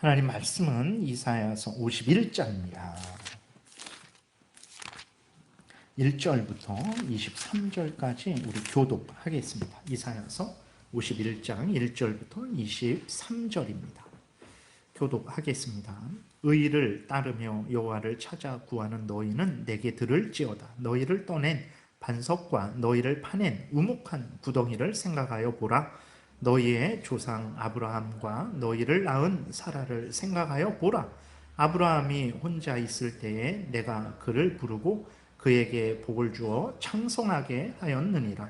하나님 말씀은 이사야서 51장입니다. 1절부터 23절까지 우리 교독하겠습니다. 이사야서 51장 1절부터 23절입니다. 교독하겠습니다. 의를 따르며 여호와를 찾아 구하는 너희는 내게 들을지어다. 너희를 떠낸 반석과 너희를 파낸 우묵한 구덩이를 생각하여 보라. 너희의 조상 아브라함과 너희를 낳은 사라를 생각하여 보라. 아브라함이 혼자 있을 때에 내가 그를 부르고 그에게 복을 주어 창성하게 하였느니라.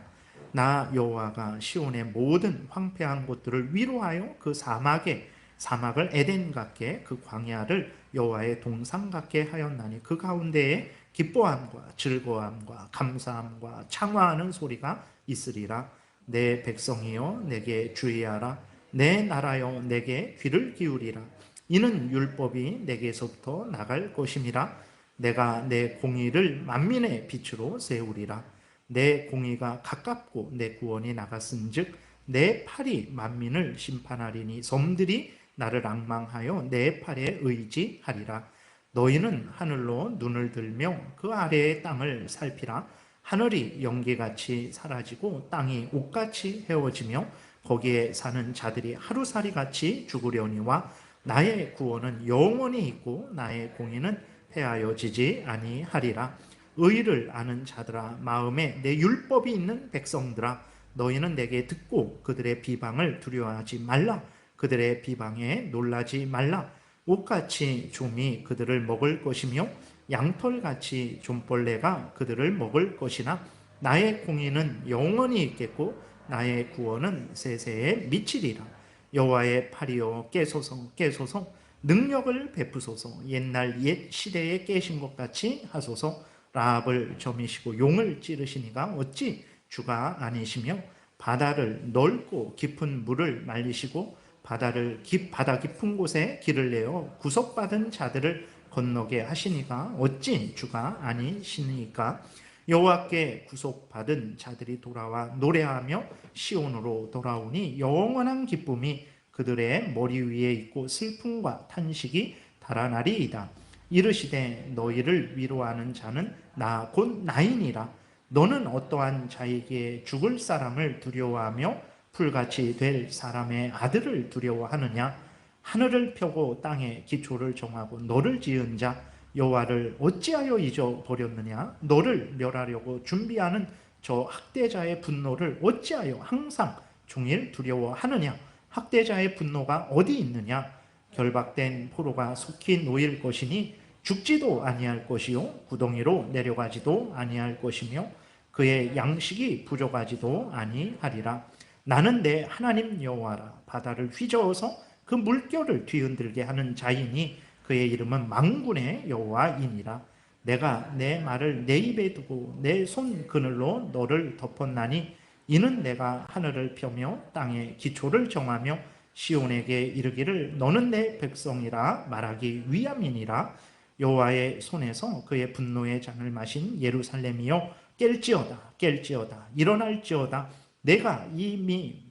나 여호와가 시온의 모든 황폐한 곳들을 위로하여 그 사막을 에덴 같게 그 광야를 여호와의 동산 같게 하였나니 그 가운데에 기뻐함과 즐거움과 감사함과 창화하는 소리가 있으리라. 내 백성이여 내게 주의하라. 내 나라여 내게 귀를 기울이라. 이는 율법이 내게서부터 나갈 것임이라. 내가 내 공의를 만민의 빛으로 세우리라. 내 공의가 가깝고 내 구원이 나갔은즉 내 팔이 만민을 심판하리니 섬들이 나를 앙망하여 내 팔에 의지하리라. 너희는 하늘로 눈을 들며 그 아래의 땅을 살피라. 하늘이 연기같이 사라지고 땅이 옷같이 헤어지며 거기에 사는 자들이 하루살이같이 죽으려니와 나의 구원은 영원히 있고 나의 공의는 패하여지지 아니하리라. 의를 아는 자들아, 마음에 내 율법이 있는 백성들아, 너희는 내게 듣고 그들의 비방을 두려워하지 말라. 그들의 비방에 놀라지 말라. 옷같이 좀이 그들을 먹을 것이며 양털같이 좀벌레가 그들을 먹을 것이나 나의 공의는 영원히 있겠고 나의 구원은 세세에 미치리라. 여호와의 팔이여 깨소서 깨소서. 능력을 베푸소서. 옛날 옛 시대에 깨신 것 같이 하소서. 라합을 점이시고 용을 찌르시니가 어찌 주가 아니시며 바다를 넓고 깊은 물을 말리시고 바다 깊은 곳에 길을 내어 구속받은 자들을 건너게 하시니가 어찌 주가 아니시니까. 여호와께 구속받은 자들이 돌아와 노래하며 시온으로 돌아오니 영원한 기쁨이 그들의 머리 위에 있고 슬픔과 탄식이 달아나리이다. 이르시되 너희를 위로하는 자는 나 곧 나이니라. 너는 어떠한 자에게 죽을 사람을 두려워하며 풀같이 될 사람의 아들을 두려워하느냐. 하늘을 펴고 땅에 기초를 정하고 너를 지은 자 여호와를 어찌하여 잊어버렸느냐. 너를 멸하려고 준비하는 저 학대자의 분노를 어찌하여 항상 종일 두려워하느냐. 학대자의 분노가 어디 있느냐. 결박된 포로가 속히 놓일 것이니 죽지도 아니할 것이요 구덩이로 내려가지도 아니할 것이며 그의 양식이 부족하지도 아니하리라. 나는 내 하나님 여호와라. 바다를 휘저어서 그 물결을 뒤흔들게 하는 자이니 그의 이름은 만군의 여호와이니라. 내가 내 말을 내 입에 두고 내 손 그늘로 너를 덮었나니 이는 내가 하늘을 펴며 땅에 기초를 정하며 시온에게 이르기를 너는 내 백성이라 말하기 위함이니라. 여호와의 손에서 그의 분노의 잔을 마신 예루살렘이여 깰지어다 깰지어다 일어날지어다. 내가 이미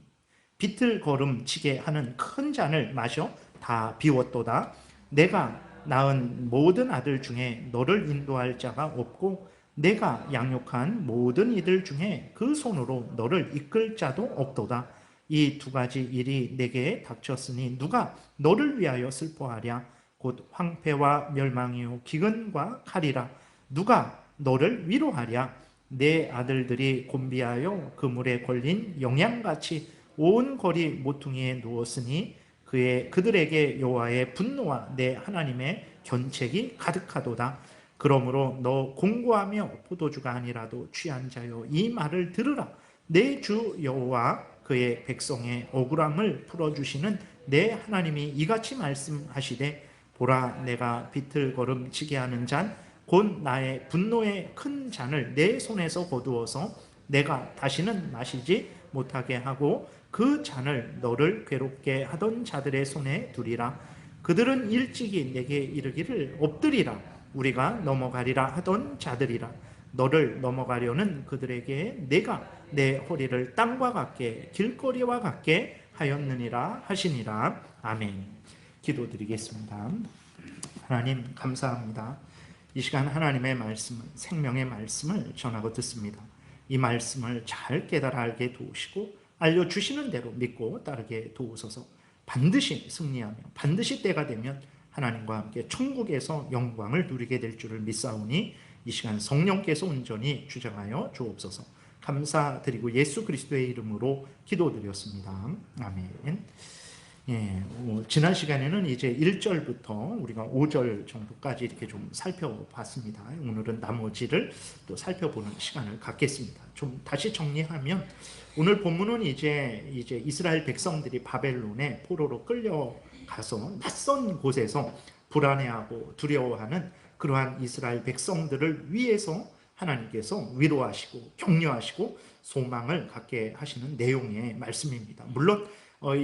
비틀거름치게 하는 큰 잔을 마셔 다 비웠도다. 내가 낳은 모든 아들 중에 너를 인도할 자가 없고 내가 양육한 모든 이들 중에 그 손으로 너를 이끌 자도 없도다. 이 두 가지 일이 내게 닥쳤으니 누가 너를 위하여 슬퍼하랴. 곧 황폐와 멸망이요 기근과 칼이라. 누가 너를 위로하랴. 내 아들들이 곤비하여 그물에 걸린 영양같이 온 거리 모퉁이에 누웠으니 그들에게 여호와의 분노와 내 하나님의 견책이 가득하도다. 그러므로 너 공고하며 포도주가 아니라도 취한 자여 이 말을 들으라. 내 주 여호와 그의 백성의 억울함을 풀어주시는 내 하나님이 이같이 말씀하시되 보라 내가 비틀거름치게 하는 잔 곧 나의 분노의 큰 잔을 내 손에서 거두어서 내가 다시는 마시지 못하게 하고 그 잔을 너를 괴롭게 하던 자들의 손에 두리라. 그들은 일찍이 내게 이르기를 엎드리라. 우리가 넘어가리라 하던 자들이라. 너를 넘어가려는 그들에게 내가 내 허리를 땅과 같게 길거리와 같게 하였느니라 하시니라. 아멘. 기도드리겠습니다. 하나님 감사합니다. 이 시간 하나님의 말씀을, 생명의 말씀을 전하고 듣습니다. 이 말씀을 잘 깨달아 알게 도우시고 알려주시는 대로 믿고 따르게 도우소서. 반드시 승리하며 반드시 때가 되면 하나님과 함께 천국에서 영광을 누리게 될 줄을 믿사오니 이 시간 성령께서 온전히 주장하여 주옵소서. 감사드리고 예수 그리스도의 이름으로 기도드렸습니다. 아멘. 예, 지난 시간에는 이제 1절부터 우리가 5절 정도까지 이렇게 좀 살펴봤습니다. 오늘은 나머지를 또 살펴보는 시간을 갖겠습니다. 좀 다시 정리하면 오늘 본문은 이제 이스라엘 백성들이 바벨론에 포로로 끌려가서 낯선 곳에서 불안해하고 두려워하는 그러한 이스라엘 백성들을 위해서 하나님께서 위로하시고 격려하시고 소망을 갖게 하시는 내용의 말씀입니다. 물론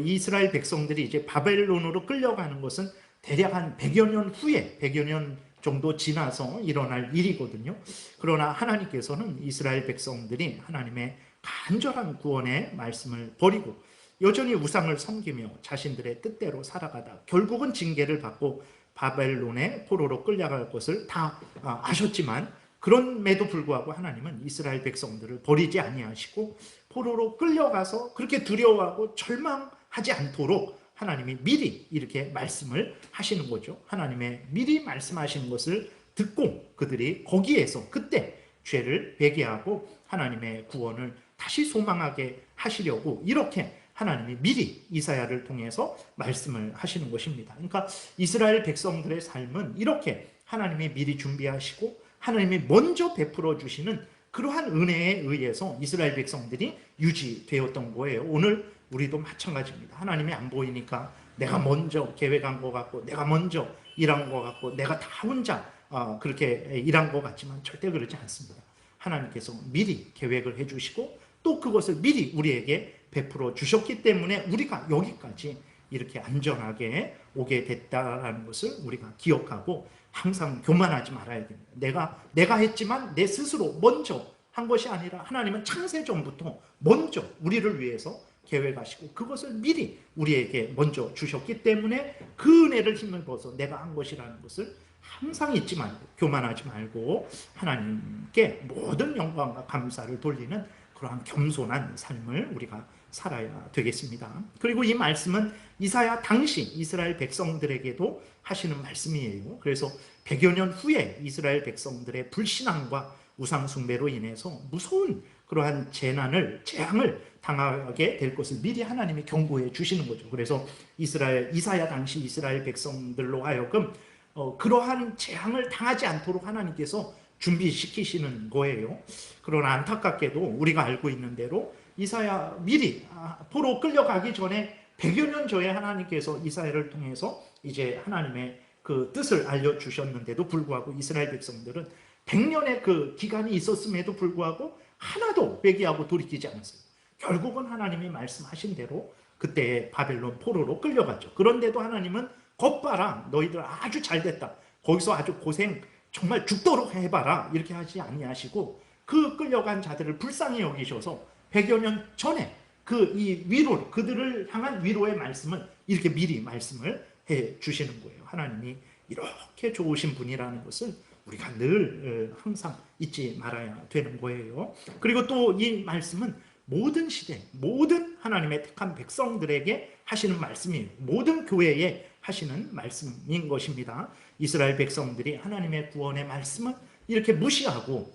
이스라엘 백성들이 이제 바벨론으로 끌려가는 것은 대략 한 100여 년 후에 100여 년 정도 지나서 일어날 일이거든요. 그러나 하나님께서는 이스라엘 백성들이 하나님의 간절한 구원의 말씀을 버리고 여전히 우상을 섬기며 자신들의 뜻대로 살아가다 결국은 징계를 받고 바벨론의 포로로 끌려갈 것을 다 아셨지만 그럼에도 불구하고 하나님은 이스라엘 백성들을 버리지 아니하시고 포로로 끌려가서 그렇게 두려워하고 절망하지 않도록 하나님이 미리 이렇게 말씀을 하시는 거죠. 하나님의 미리 말씀하시는 것을 듣고 그들이 거기에서 그때 죄를 회개하고 하나님의 구원을 다시 소망하게 하시려고 이렇게 하나님이 미리 이사야를 통해서 말씀을 하시는 것입니다. 그러니까 이스라엘 백성들의 삶은 이렇게 하나님이 미리 준비하시고 하나님이 먼저 베풀어 주시는 그러한 은혜에 의해서 이스라엘 백성들이 유지되었던 거예요. 오늘 우리도 마찬가지입니다. 하나님이 안 보이니까 내가 먼저 계획한 것 같고 내가 먼저 일한 것 같고 내가 다 혼자 그렇게 일한 것 같지만 절대 그렇지 않습니다. 하나님께서 미리 계획을 해주시고 또 그것을 미리 우리에게 베풀어 주셨기 때문에 우리가 여기까지 이렇게 안전하게 오게 됐다라는 것을 우리가 기억하고 항상 교만하지 말아야 됩니다. 내가 했지만 내 스스로 먼저 한 것이 아니라 하나님은 창세전부터 먼저 우리를 위해서 계획하시고 그것을 미리 우리에게 먼저 주셨기 때문에 그 은혜를 힘입어서 내가 한 것이라는 것을 항상 잊지 말고 교만하지 말고 하나님께 모든 영광과 감사를 돌리는 그러한 겸손한 삶을 우리가 살아야 되겠습니다. 그리고 이 말씀은 이사야 당시 이스라엘 백성들에게도 하시는 말씀이에요. 그래서 100여 년 후에 이스라엘 백성들의 불신앙과 우상숭배로 인해서 무서운 그러한 재앙을 당하게 될 것을 미리 하나님이 경고해 주시는 거죠. 그래서 이사야 당시 이스라엘 백성들로 하여금 그러한 재앙을 당하지 않도록 하나님께서 준비시키시는 거예요. 그러나 안타깝게도 우리가 알고 있는 대로 이사야 미리 포로 끌려가기 전에 100여 년 전에 하나님께서 이사야를 통해서 이제 하나님의 그 뜻을 알려주셨는데도 불구하고 이스라엘 백성들은 100년의 그 기간이 있었음에도 불구하고 하나도 회개하고 돌이키지 않았어요. 결국은 하나님이 말씀하신 대로 그때 바벨론 포로로 끌려갔죠. 그런데도 하나님은 겉봐라 너희들 아주 잘됐다. 거기서 아주 고생 정말 죽도록 해봐라 이렇게 하지 아니하시고 그 끌려간 자들을 불쌍히 여기셔서 100여 년 전에 그들을 향한 위로의 말씀을 이렇게 미리 말씀을 해 주시는 거예요. 하나님이 이렇게 좋으신 분이라는 것을 우리가 늘 항상 잊지 말아야 되는 거예요. 그리고 또 이 말씀은 모든 시대, 모든 하나님의 택한 백성들에게 하시는 말씀이에요. 모든 교회에 하시는 말씀인 것입니다. 이스라엘 백성들이 하나님의 구원의 말씀을 이렇게 무시하고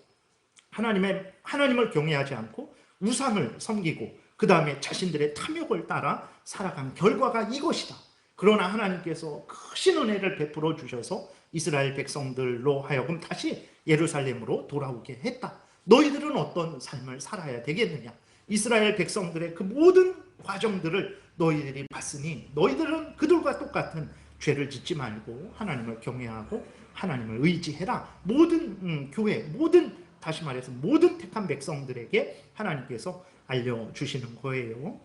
하나님을 경외하지 않고 우상을 섬기고 그 다음에 자신들의 탐욕을 따라 살아간 결과가 이것이다. 그러나 하나님께서 크신 은혜를 베풀어 주셔서 이스라엘 백성들로 하여금 다시 예루살렘으로 돌아오게 했다. 너희들은 어떤 삶을 살아야 되겠느냐? 이스라엘 백성들의 그 모든 과정들을 너희들이 봤으니 너희들은 그들과 똑같은 죄를 짓지 말고 하나님을 경외하고 하나님을 의지해라. 모든 교회, 다시 말해서 모든 택한 백성들에게 하나님께서 알려주시는 거예요.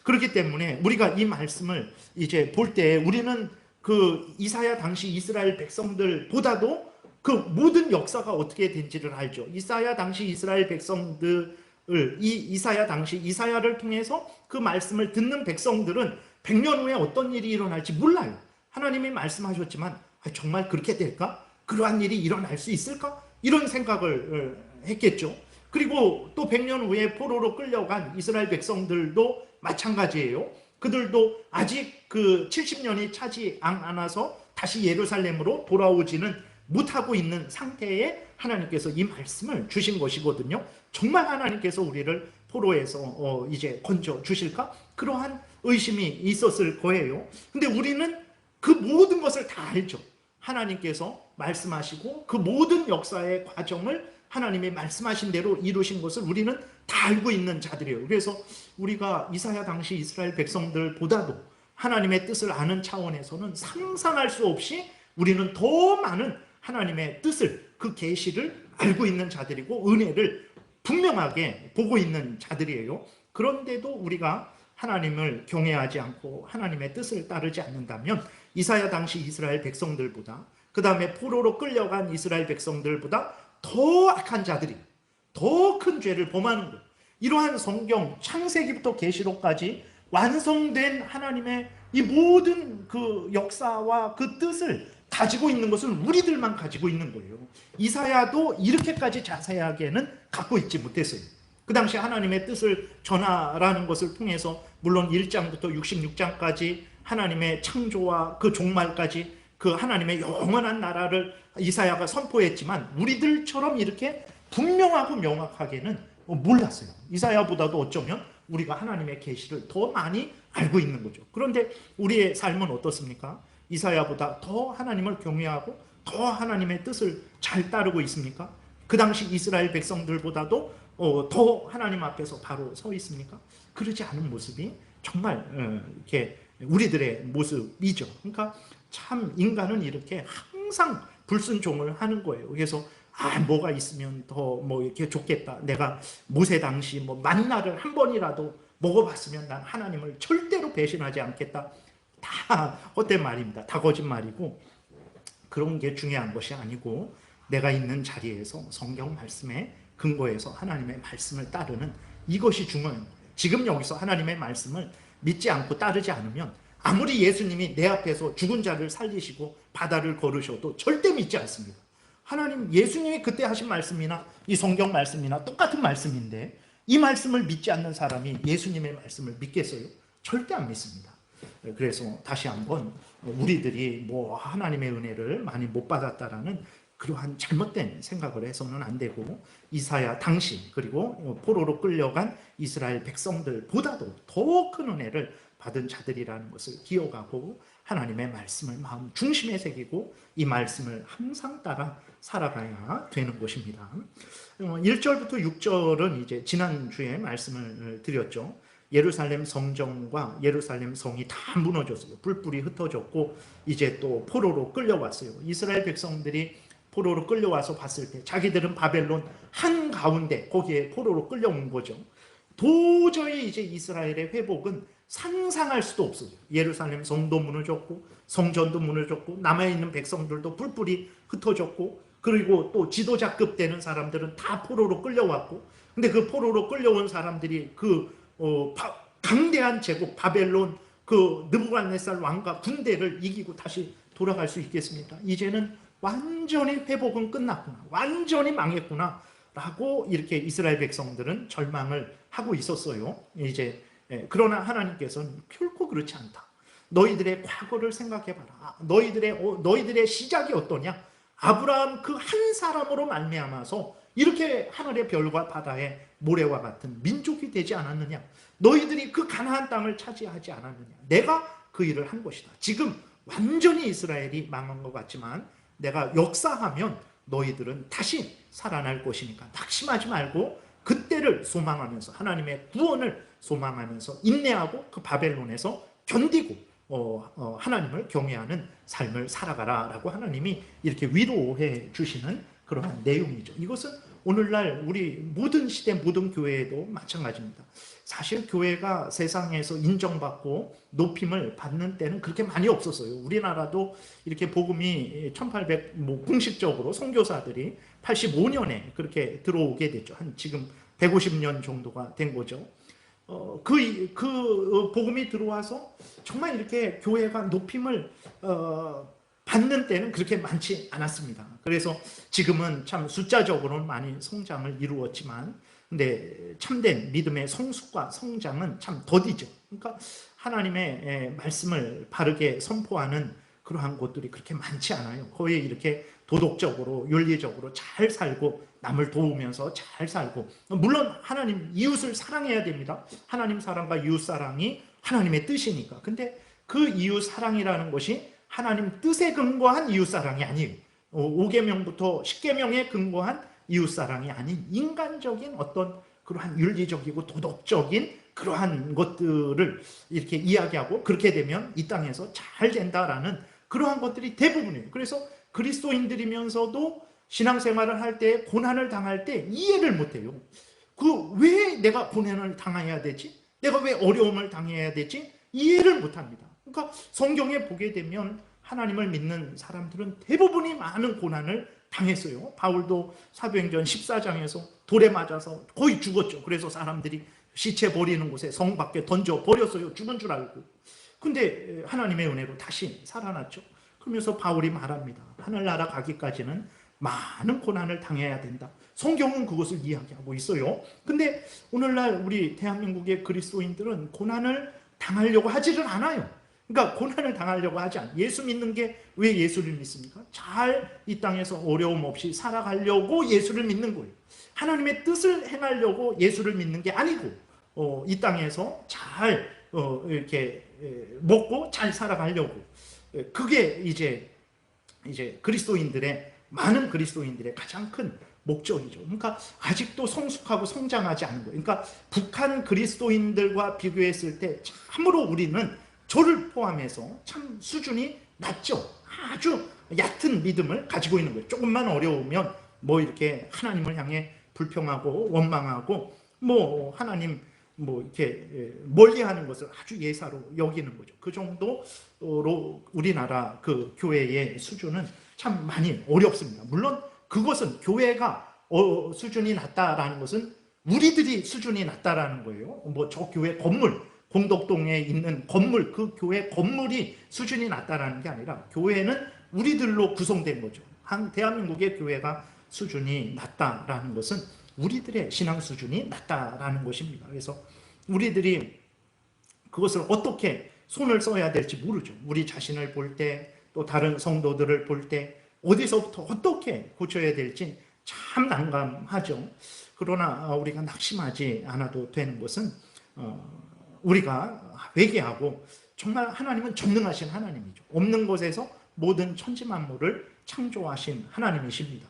그렇기 때문에 우리가 이 말씀을 이제 볼 때 우리는 그 이사야 당시 이스라엘 백성들보다도 그 모든 역사가 어떻게 된지를 알죠. 이사야 당시 이스라엘 백성들을 이사야 당시 이사야를 통해서 그 말씀을 듣는 백성들은 100년 후에 어떤 일이 일어날지 몰라요. 하나님이 말씀하셨지만 정말 그렇게 될까? 그러한 일이 일어날 수 있을까? 이런 생각을 했겠죠. 그리고 또 100년 후에 포로로 끌려간 이스라엘 백성들도 마찬가지예요. 그들도 아직 그 70년이 차지 않아서 다시 예루살렘으로 돌아오지는 못하고 있는 상태에 하나님께서 이 말씀을 주신 것이거든요. 정말 하나님께서 우리를 포로에서 이제 건져 주실까? 그러한 의심이 있었을 거예요. 근데 우리는 그 모든 것을 다 알죠. 하나님께서 말씀하시고 그 모든 역사의 과정을 하나님이 말씀하신 대로 이루신 것을 우리는 다 알고 있는 자들이에요. 그래서 우리가 이사야 당시 이스라엘 백성들보다도 하나님의 뜻을 아는 차원에서는 상상할 수 없이 우리는 더 많은 하나님의 뜻을, 그 계시를 알고 있는 자들이고 은혜를 분명하게 보고 있는 자들이에요. 그런데도 우리가 하나님을 경외하지 않고 하나님의 뜻을 따르지 않는다면 이사야 당시 이스라엘 백성들보다, 그 다음에 포로로 끌려간 이스라엘 백성들보다 더 악한 자들이 더 큰 죄를 범하는 것, 이러한 성경 창세기부터 계시록까지 완성된 하나님의 이 모든 그 역사와 그 뜻을 가지고 있는 것은 우리들만 가지고 있는 거예요. 이사야도 이렇게까지 자세하게는 갖고 있지 못했어요. 그 당시 하나님의 뜻을 전하라는 것을 통해서 물론 1장부터 66장까지 하나님의 창조와 그 종말까지 그 하나님의 영원한 나라를 이사야가 선포했지만 우리들처럼 이렇게 분명하고 명확하게는 몰랐어요. 이사야보다도 어쩌면 우리가 하나님의 계시를 더 많이 알고 있는 거죠. 그런데 우리의 삶은 어떻습니까? 이사야보다 더 하나님을 경외하고 더 하나님의 뜻을 잘 따르고 있습니까? 그 당시 이스라엘 백성들보다도 더 하나님 앞에서 바로 서 있습니까? 그러지 않은 모습이 정말 이렇게 우리들의 모습이죠. 그러니까 참 인간은 이렇게 항상 불순종을 하는 거예요. 그래서 뭐가 있으면 더 뭐 이렇게 좋겠다. 내가 모세 당시 뭐 만나를 한 번이라도 먹어봤으면 난 하나님을 절대로 배신하지 않겠다. 다 헛된 말입니다. 다 거짓말이고 그런 게 중요한 것이 아니고 내가 있는 자리에서 성경 말씀에 근거해서 하나님의 말씀을 따르는 이것이 중요한 거예요. 지금 여기서 하나님의 말씀을 믿지 않고 따르지 않으면 아무리 예수님이 내 앞에서 죽은 자를 살리시고 바다를 걸으셔도 절대 믿지 않습니다. 하나님, 예수님이 그때 하신 말씀이나 이 성경 말씀이나 똑같은 말씀인데 이 말씀을 믿지 않는 사람이 예수님의 말씀을 믿겠어요? 절대 안 믿습니다. 그래서 다시 한번 우리들이 뭐 하나님의 은혜를 많이 못 받았다라는 그러한 잘못된 생각을 해서는 안 되고 이사야 당시 그리고 포로로 끌려간 이스라엘 백성들보다도 더 큰 은혜를 받은 자들이라는 것을 기억하고 하나님의 말씀을 마음 중심에 새기고 이 말씀을 항상 따라 살아가야 되는 것입니다. 1절부터 6절은 이제 지난주에 말씀을 드렸죠. 예루살렘 성전과 예루살렘 성이 다 무너졌어요. 뿔뿔이 흩어졌고 이제 또 포로로 끌려왔어요. 이스라엘 백성들이 포로로 끌려와서 봤을 때 자기들은 바벨론 한가운데 거기에 포로로 끌려온 거죠. 도저히 이제 이스라엘의 회복은 상상할 수도 없어요. 예루살렘 성도 무너졌고 성전도 무너졌고 남아있는 백성들도 뿔뿔이 흩어졌고 그리고 또 지도자급 되는 사람들은 다 포로로 끌려왔고 근데 그 포로로 끌려온 사람들이 강대한 제국 바벨론 그 느부갓네살 왕과 군대를 이기고 다시 돌아갈 수 있겠습니까? 이제는 완전히 회복은 끝났구나, 완전히 망했구나 라고 이렇게 이스라엘 백성들은 절망을 하고 있었어요. 이제 그러나 하나님께서는 결코 그렇지 않다. 너희들의 과거를 생각해봐라. 너희들의 시작이 어떠냐? 아브라함 그 한 사람으로 말미암아서 이렇게 하늘의 별과 바다의 모래와 같은 민족이 되지 않았느냐? 너희들이 그 가나안 땅을 차지하지 않았느냐? 내가 그 일을 한 것이다. 지금 완전히 이스라엘이 망한 것 같지만 내가 역사하면 너희들은 다시 살아날 것이니까 낙심하지 말고 그때를 소망하면서 하나님의 구원을 소망하면서 인내하고 그 바벨론에서 견디고 하나님을 경외하는 삶을 살아가라 라고 하나님이 이렇게 위로해 주시는 그러한 내용이죠. 이것은 오늘날 우리 모든 시대 모든 교회에도 마찬가지입니다. 사실 교회가 세상에서 인정받고 높임을 받는 때는 그렇게 많이 없었어요. 우리나라도 이렇게 복음이 1800 공식적으로 선교사들이 85년에 그렇게 들어오게 됐죠. 한 지금 150년 정도가 된 거죠. 복음이 들어와서 정말 이렇게 교회가 높임을 받는 때는 그렇게 많지 않았습니다. 그래서 지금은 참 숫자적으로는 많이 성장을 이루었지만, 근데 참된 믿음의 성숙과 성장은 참 더디죠. 그러니까 하나님의 말씀을 바르게 선포하는 그러한 곳들이 그렇게 많지 않아요. 거의 이렇게 도덕적으로 윤리적으로 잘 살고 남을 도우면서 잘 살고, 물론 하나님 이웃을 사랑해야 됩니다. 하나님 사랑과 이웃 사랑이 하나님의 뜻이니까. 근데 그 이웃 사랑이라는 것이 하나님 뜻에 근거한 이웃 사랑이 아니에요. 5계명부터 10계명에 근거한 이웃 사랑이 아닌 인간적인 어떤 그러한 윤리적이고 도덕적인 그러한 것들을 이렇게 이야기하고, 그렇게 되면 이 땅에서 잘 된다라는 그러한 것들이 대부분이에요. 그래서 그리스도인들이면서도 신앙생활을 할 때, 고난을 당할 때 이해를 못해요. 왜 내가 고난을 당해야 되지? 내가 왜 어려움을 당해야 되지? 이해를 못합니다. 그러니까 성경에 보게 되면 하나님을 믿는 사람들은 대부분이 많은 고난을 당했어요. 바울도 사도행전 14장에서 돌에 맞아서 거의 죽었죠. 그래서 사람들이 시체 버리는 곳에 성 밖에 던져 버렸어요. 죽은 줄 알고. 근데 하나님의 은혜로 다시 살아났죠. 그러면서 바울이 말합니다. 하늘나라 가기까지는 많은 고난을 당해야 된다. 성경은 그것을 이야기하고 있어요. 근데 오늘날 우리 대한민국의 그리스도인들은 고난을 당하려고 하지를 않아요. 그러니까 고난을 당하려고 하지 않아요. 예수 믿는 게 왜 예수를 믿습니까? 잘 이 땅에서 어려움 없이 살아가려고 예수를 믿는 거예요. 하나님의 뜻을 행하려고 예수를 믿는 게 아니고, 이 땅에서 잘 이렇게 먹고 잘 살아가려고. 그게 이제 많은 그리스도인들의 가장 큰 목적이죠. 그러니까 아직도 성숙하고 성장하지 않은 거예요. 그러니까 북한 그리스도인들과 비교했을 때 참으로 우리는, 저를 포함해서 참 수준이 낮죠. 아주 얕은 믿음을 가지고 있는 거예요. 조금만 어려우면 뭐 이렇게 하나님을 향해 불평하고 원망하고, 뭐 하나님 이렇게 멀리하는 것을 아주 예사로 여기는 거죠. 그 정도로 우리나라 그 교회의 수준은 참 많이 어렵습니다. 물론 그것은 교회가 수준이 낮다라는 것은 우리들이 수준이 낮다라는 거예요. 뭐 저 교회 건물, 공덕동에 있는 건물, 그 교회 건물이 수준이 낮다라는 게 아니라 교회는 우리들로 구성된 거죠. 대한민국의 교회가 수준이 낮다라는 것은 우리들의 신앙 수준이 낮다라는 것입니다. 그래서 우리들이 그것을 어떻게 손을 써야 될지 모르죠. 우리 자신을 볼 때, 또 다른 성도들을 볼 때 어디서부터 어떻게 고쳐야 될지 참 난감하죠. 그러나 우리가 낙심하지 않아도 되는 것은, 우리가 회개하고, 정말 하나님은 전능하신 하나님이죠. 없는 곳에서 모든 천지만물을 창조하신 하나님이십니다.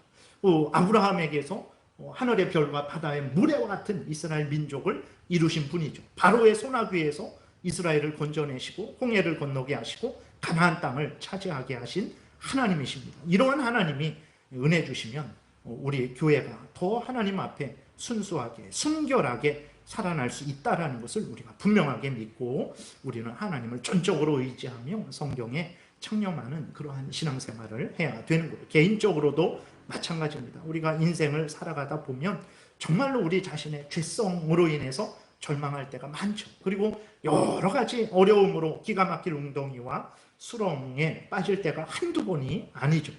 아브라함에게서 하늘의 별과 바다의 모래와 같은 이스라엘 민족을 이루신 분이죠. 바로의 손아귀에서 이스라엘을 건져내시고 홍해를 건너게 하시고 가나안 땅을 차지하게 하신 하나님이십니다. 이러한 하나님이 은혜 주시면 우리 교회가 더 하나님 앞에 순수하게 순결하게 살아날 수 있다는 것을 우리가 분명하게 믿고, 우리는 하나님을 전적으로 의지하며 성경에 창념하는 그러한 신앙생활을 해야 되는 거예요. 개인적으로도 마찬가지입니다. 우리가 인생을 살아가다 보면 정말로 우리 자신의 죄성으로 인해서 절망할 때가 많죠. 그리고 여러 가지 어려움으로 기가 막힐 웅덩이와 수렁에 빠질 때가 한두 번이 아니죠.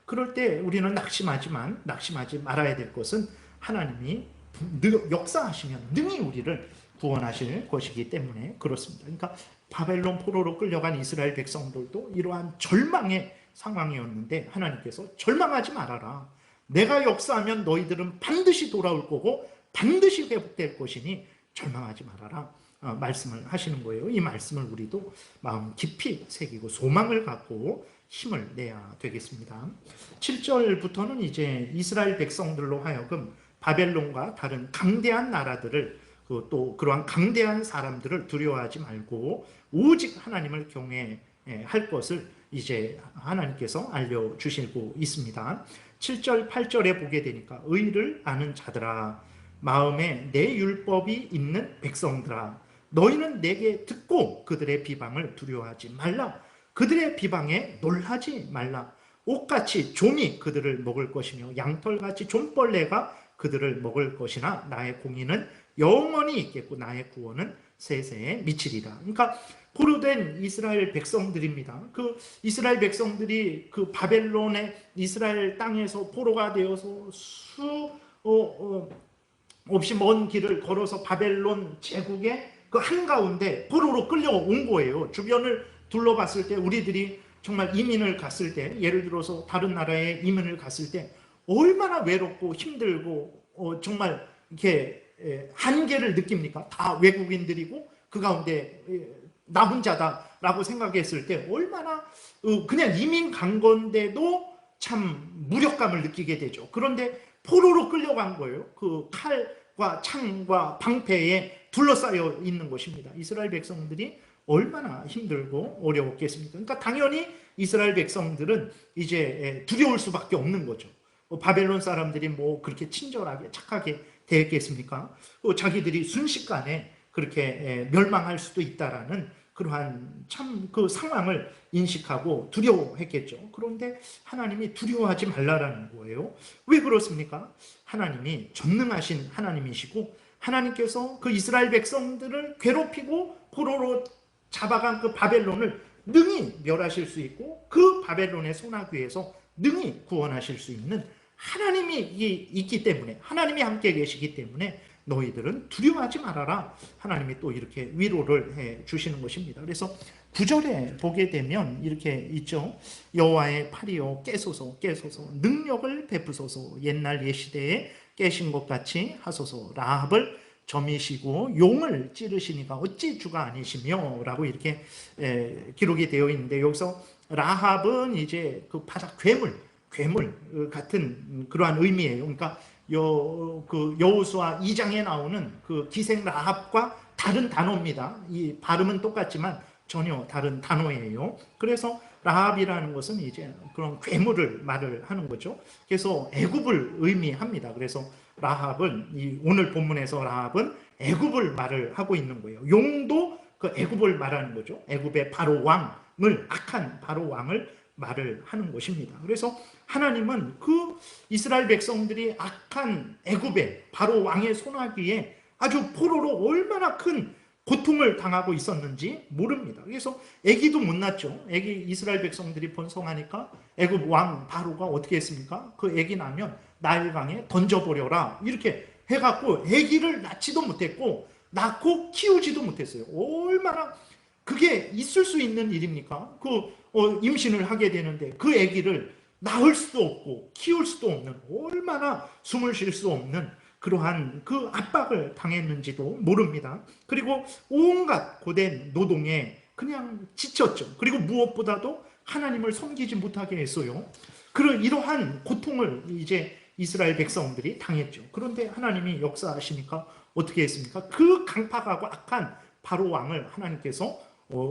그럴 때 우리는 낙심하지 말아야 될 것은, 하나님이 역사하시면 능히 우리를 구원하실 것이기 때문에 그렇습니다. 그러니까 바벨론 포로로 끌려간 이스라엘 백성들도 이러한 절망의 상황이었는데, 하나님께서 절망하지 말아라. 내가 역사하면 너희들은 반드시 돌아올 거고 반드시 회복될 것이니 절망하지 말아라 말씀을 하시는 거예요. 이 말씀을 우리도 마음 깊이 새기고 소망을 갖고 힘을 내야 되겠습니다. 7절부터는 이제 이스라엘 백성들로 하여금 바벨론과 다른 강대한 나라들을, 또 그러한 강대한 사람들을 두려워하지 말고 오직 하나님을 경외할 것을 이제 하나님께서 알려주시고 있습니다. 7절 8절에 보게 되니까, 의를 아는 자들아, 마음에 내 율법이 있는 백성들아, 너희는 내게 듣고 그들의 비방을 두려워하지 말라. 그들의 비방에 놀라지 말라. 옥같이 좀이 그들을 먹을 것이며 양털같이 좀벌레가 그들을 먹을 것이나 나의 공의는 영원히 있겠고 나의 구원은 세세에 미치리라. 그러니까 포로된 이스라엘 백성들입니다. 그 이스라엘 백성들이 그 바벨론의 이스라엘 땅에서 포로가 되어서 없이 먼 길을 걸어서 바벨론 제국의 그 한가운데 포로로 끌려온 거예요. 주변을 둘러봤을 때 우리들이 정말 이민을 갔을 때, 예를 들어서 다른 나라에 이민을 갔을 때 얼마나 외롭고 힘들고 정말 이렇게 한계를 느낍니까? 다 외국인들이고 그 가운데 나 혼자다라고 생각했을 때 얼마나 그냥 이민 간 건데도 참 무력감을 느끼게 되죠. 그런데 포로로 끌려간 거예요. 그 칼과 창과 방패에 둘러싸여 있는 것입니다. 이스라엘 백성들이 얼마나 힘들고 어려웠겠습니까? 그러니까 당연히 이스라엘 백성들은 이제 두려울 수밖에 없는 거죠. 바벨론 사람들이 뭐 그렇게 친절하게 착하게 대했겠습니까? 자기들이 순식간에 그렇게 멸망할 수도 있다라는 그러한 참 그 상황을 인식하고 두려워했겠죠. 그런데 하나님이 두려워하지 말라라는 거예요. 왜 그렇습니까? 하나님이 전능하신 하나님이시고 하나님께서 그 이스라엘 백성들을 괴롭히고 포로로 잡아간 그 바벨론을 능히 멸하실 수 있고 그 바벨론의 손아귀에서 능히 구원하실 수 있는 하나님이 있기 때문에, 하나님이 함께 계시기 때문에 너희들은 두려워하지 말아라. 하나님이 또 이렇게 위로를 해 주시는 것입니다. 그래서 9절에 보게 되면 이렇게 있죠. 여호와의 팔이여 깨소서 깨소서 능력을 베푸소서 옛날 옛시대에 깨신 것 같이 하소서 라합을 점이시고 용을 찌르시니까 어찌 주가 아니시며 라고 이렇게 기록이 되어 있는데, 여기서 라합은 이제 그 바다 괴물 같은 그러한 의미예요. 그러니까 그 여호수아 2장에 나오는 그 기생 라합과 다른 단어입니다. 이 발음은 똑같지만 전혀 다른 단어예요. 그래서 라합이라는 것은 이제 그런 괴물을 말을 하는 거죠. 그래서 애굽을 의미합니다. 그래서 라합은 오늘 본문에서 라합은 애굽을 말을 하고 있는 거예요. 용도 그 애굽을 말하는 거죠. 애굽의 바로 왕을, 악한 바로 왕을 말을 하는 것입니다. 그래서 하나님은 그 이스라엘 백성들이 악한 애굽의 바로 왕의 손아귀에 아주 포로로 얼마나 큰 고통을 당하고 있었는지 모릅니다. 그래서 아기도 못 낳죠. 아기 이스라엘 백성들이 번성하니까 애굽 왕 바로가 어떻게 했습니까? 그 아기 나면 나일강에 던져버려라 이렇게 해갖고 아기를 낳지도 못했고 낳고 키우지도 못했어요. 얼마나 그게 있을 수 있는 일입니까? 임신을 하게 되는데 그 아기를 낳을 수도 없고 키울 수도 없는, 얼마나 숨을 쉴 수 없는 그러한 그 압박을 당했는지도 모릅니다. 그리고 온갖 고된 노동에 그냥 지쳤죠. 그리고 무엇보다도 하나님을 섬기지 못하게 했어요. 이러한 고통을 이제 이스라엘 백성들이 당했죠. 그런데 하나님이 역사하시니까 어떻게 했습니까? 그 강팍하고 악한 바로 왕을 하나님께서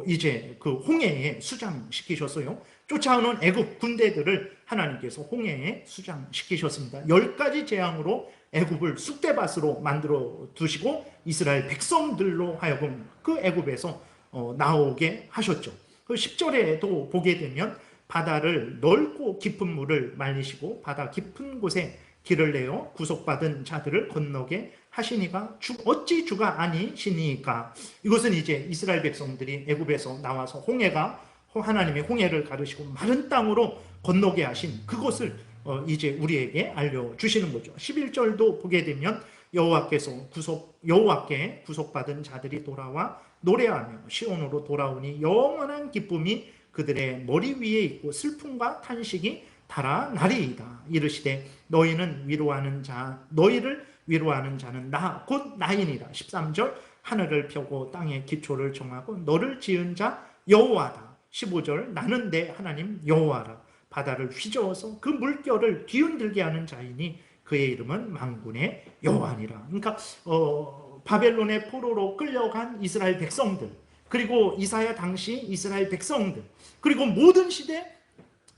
이제 그 홍해에 수장시키셨어요. 쫓아오는 애굽 군대들을 하나님께서 홍해에 수장시키셨습니다. 10가지 재앙으로 애굽을 쑥대밭으로 만들어 두시고 이스라엘 백성들로 하여금 그 애굽에서 나오게 하셨죠. 그 10절에도 보게 되면 바다를 넓고 깊은 물을 말리시고 바다 깊은 곳에 길을 내어 구속받은 자들을 건너게 하시니가 어찌 주가 아니시니까. 이것은 이제 이스라엘 백성들이 애굽에서 나와서 하나님이 홍해를 가르시고 마른 땅으로 건너게 하신 그것을 이제 우리에게 알려주시는 거죠. 11절도 보게 되면 여호와께 구속받은 자들이 돌아와 노래하며 시온으로 돌아오니 영원한 기쁨이 그들의 머리 위에 있고 슬픔과 탄식이 달아나리이다. 이르시되 너희를 위로하는 자는 나 곧 나이니라. 13절 하늘을 펴고 땅의 기초를 정하고 너를 지은 자 여호와다. 15절 나는 내 하나님 여호와라. 바다를 휘저어서 그 물결을 뒤흔들게 하는 자이니 그의 이름은 만군의 여호와니라. 그러니까 바벨론의 포로로 끌려간 이스라엘 백성들, 그리고 이사야 당시 이스라엘 백성들, 그리고 모든 시대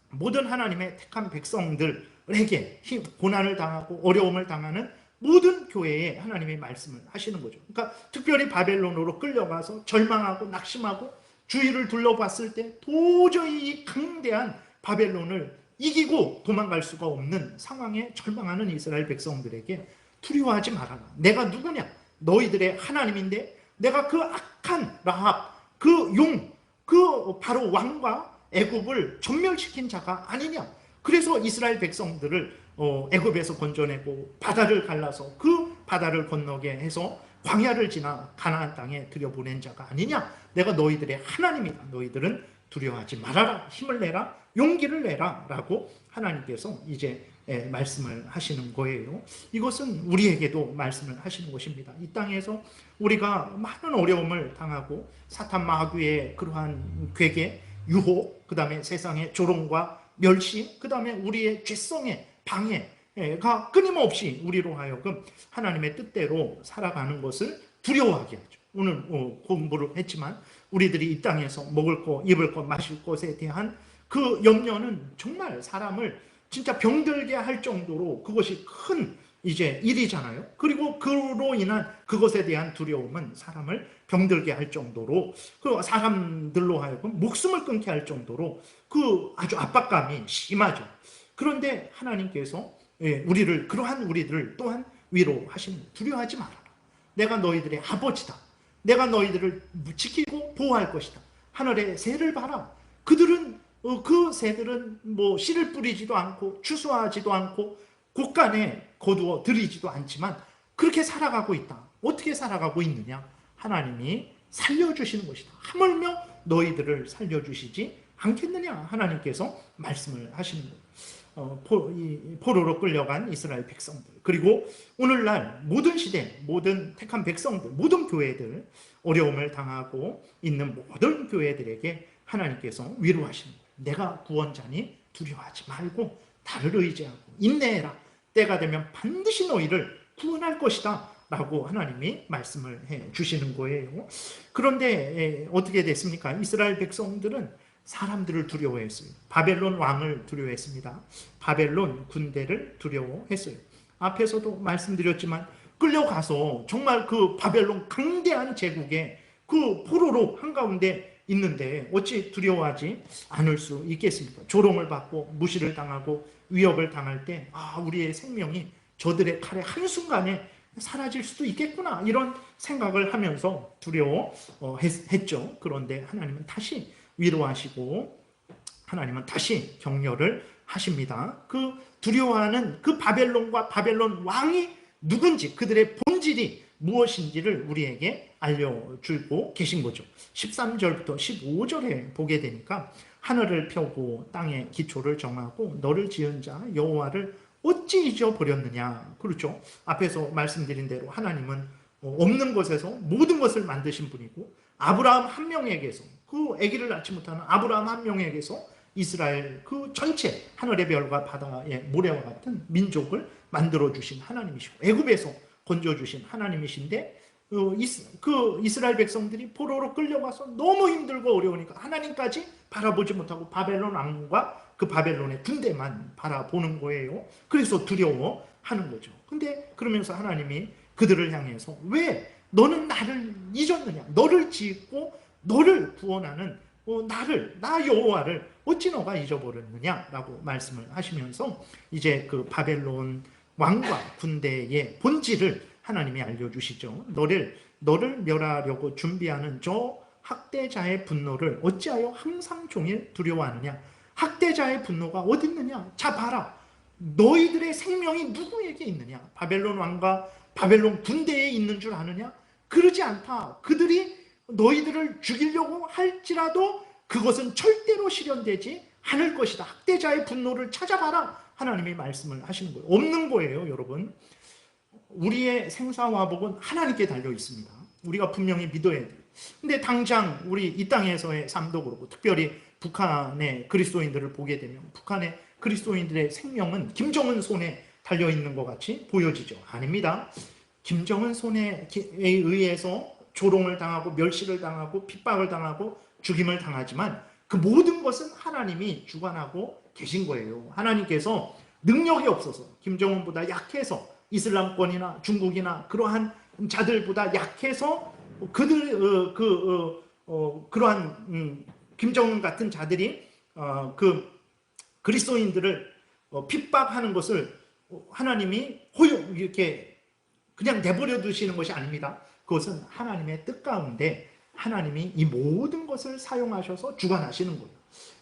모든 하나님의 택한 백성들에게 고난을 당하고 어려움을 당하는 모든 교회에 하나님의 말씀을 하시는 거죠. 그러니까 특별히 바벨론으로 끌려가서 절망하고 낙심하고 주위를 둘러봤을 때 도저히 이 강대한 바벨론을 이기고 도망갈 수가 없는 상황에 절망하는 이스라엘 백성들에게 두려워하지 말아라. 내가 누구냐? 너희들의 하나님인데 내가 그 악한 라합, 그 용, 그 바로 왕과 애굽을 전멸시킨 자가 아니냐. 그래서 이스라엘 백성들을 애굽에서 건져내고 바다를 갈라서 그 바다를 건너게 해서 광야를 지나 가나안 땅에 들여보낸 자가 아니냐. 내가 너희들의 하나님이다. 너희들은 두려워하지 말아라. 힘을 내라. 용기를 내라. 라고 하나님께서 이제 말씀을 하시는 거예요. 이것은 우리에게도 말씀을 하시는 것입니다. 이 땅에서 우리가 많은 어려움을 당하고 사탄 마귀의 그러한 괴계, 유혹, 그 다음에 세상의 조롱과 멸시, 그 다음에 우리의 죄성의 방해가 끊임없이 우리로 하여금 하나님의 뜻대로 살아가는 것을 두려워하게 하죠. 오늘 공부를 했지만 우리들이 이 땅에서 먹을 것, 입을 것, 마실 것에 대한 그 염려는 정말 사람을 진짜 병들게 할 정도로 그것이 큰 이제 일이잖아요. 그리고 그로 인한 그것에 대한 두려움은 사람을 병들게 할 정도로, 그 사람들로 하여금 목숨을 끊게 할 정도로 그 아주 압박감이 심하죠. 그런데 하나님께서 그러한 우리들을 또한 위로하시는, 두려워하지 말아라. 내가 너희들의 아버지다. 내가 너희들을 지키고 보호할 것이다. 하늘의 새를 봐라. 그들은 그 새들은 뭐 씨를 뿌리지도 않고 추수하지도 않고 곳간에 거두어 들이지도 않지만 그렇게 살아가고 있다. 어떻게 살아가고 있느냐? 하나님이 살려주시는 것이다. 하물며 너희들을 살려주시지 않겠느냐? 하나님께서 말씀을 하시는 거예요. 포로로 끌려간 이스라엘 백성들, 그리고 오늘날 모든 시대, 모든 택한 백성들, 모든 교회들, 어려움을 당하고 있는 모든 교회들에게 하나님께서 위로하시는 거예요. 내가 구원자니 두려워하지 말고 나를 의지하고 인내해라. 때가 되면 반드시 너희를 구원할 것이다 라고 하나님이 말씀을 해 주시는 거예요. 그런데 어떻게 됐습니까? 이스라엘 백성들은 사람들을 두려워했어요. 바벨론 왕을 두려워했습니다. 바벨론 군대를 두려워했어요. 앞에서도 말씀드렸지만 끌려가서 정말 그 바벨론 강대한 제국의 그 포로로 한가운데 있는데 어찌 두려워하지 않을 수 있겠습니까? 조롱을 받고 무시를 당하고 위협을 당할 때 우리의 생명이 저들의 칼에 한순간에 사라질 수도 있겠구나, 이런 생각을 하면서 두려워했죠. 그런데 하나님은 다시 위로하시고 하나님은 다시 격려를 하십니다. 그 두려워하는 그 바벨론과 바벨론 왕이 누군지, 그들의 본질이 무엇인지를 우리에게 알려주고 계신 거죠. 13절부터 15절에 보게 되니까 하늘을 펴고 땅에 기초를 정하고 너를 지은 자 여호와를 어찌 잊어버렸느냐. 그렇죠. 앞에서 말씀드린 대로 하나님은 없는 것에서 모든 것을 만드신 분이고, 아브라함 한 명에게서, 그 아기를 낳지 못하는 아브라함 한 명에게서 이스라엘 그 전체 하늘의 별과 바다의 모래와 같은 민족을 만들어주신 하나님이시고, 애굽에서 건져주신 하나님이신데, 그 이스라엘 백성들이 포로로 끌려가서 너무 힘들고 어려우니까 하나님까지 바라보지 못하고 바벨론 왕과 그 바벨론의 군대만 바라보는 거예요. 그래서 두려워하는 거죠. 근데 그러면서 하나님이 그들을 향해서 왜 너는 나를 잊었느냐? 너를 짓고 너를 구원하는 나 여호와를 어찌 너가 잊어버렸느냐? 라고 말씀을 하시면서 이제 그 바벨론 왕과 군대의 본질을 하나님이 알려주시죠. 너를 멸하려고 준비하는 저 학대자의 분노를 어찌하여 항상 종일 두려워하느냐? 학대자의 분노가 어디 있느냐? 자 봐라. 너희들의 생명이 누구에게 있느냐? 바벨론 왕과 바벨론 군대에 있는 줄 아느냐? 그러지 않다. 그들이 너희들을 죽이려고 할지라도 그것은 절대로 실현되지 않을 것이다. 학대자의 분노를 찾아봐라. 하나님이 말씀을 하시는 거예요. 없는 거예요, 여러분. 우리의 생사화복은 하나님께 달려 있습니다. 우리가 분명히 믿어야 돼요. 근데 당장 우리 이 땅에서의 삶도 그렇고, 특별히 북한의 그리스도인들을 보게 되면 북한의 그리스도인들의 생명은 김정은 손에 달려 있는 것 같이 보여지죠. 아닙니다. 김정은 손에 의해서 조롱을 당하고 멸시를 당하고 핍박을 당하고 죽임을 당하지만 그 모든 것은 하나님이 주관하고 계신 거예요. 하나님께서 능력이 없어서, 김정은보다 약해서, 이슬람권이나 중국이나 그러한 자들보다 약해서 그러한 김정은 같은 자들이 그 그리스도인들을 핍박하는 것을 하나님이 이렇게 그냥 내버려 두시는 것이 아닙니다. 그것은 하나님의 뜻 가운데 하나님이 이 모든 것을 사용하셔서 주관하시는 거예요.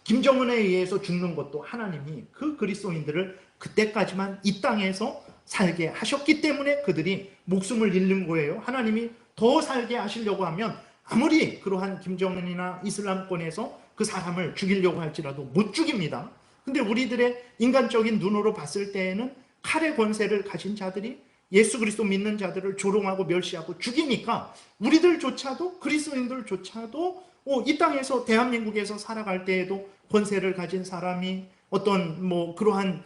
김정은에 의해서 죽는 것도 하나님이 그 그리스도인들을 그때까지만 이 땅에서 살게 하셨기 때문에 그들이 목숨을 잃는 거예요. 하나님이 더 살게 하시려고 하면 아무리 그러한 김정은이나 이슬람권에서 그 사람을 죽이려고 할지라도 못 죽입니다. 근데 우리들의 인간적인 눈으로 봤을 때에는 칼의 권세를 가진 자들이 예수 그리스도 믿는 자들을 조롱하고 멸시하고 죽이니까 우리들조차도, 그리스도인들조차도 이 땅에서, 대한민국에서 살아갈 때에도 권세를 가진 사람이 어떤 그러한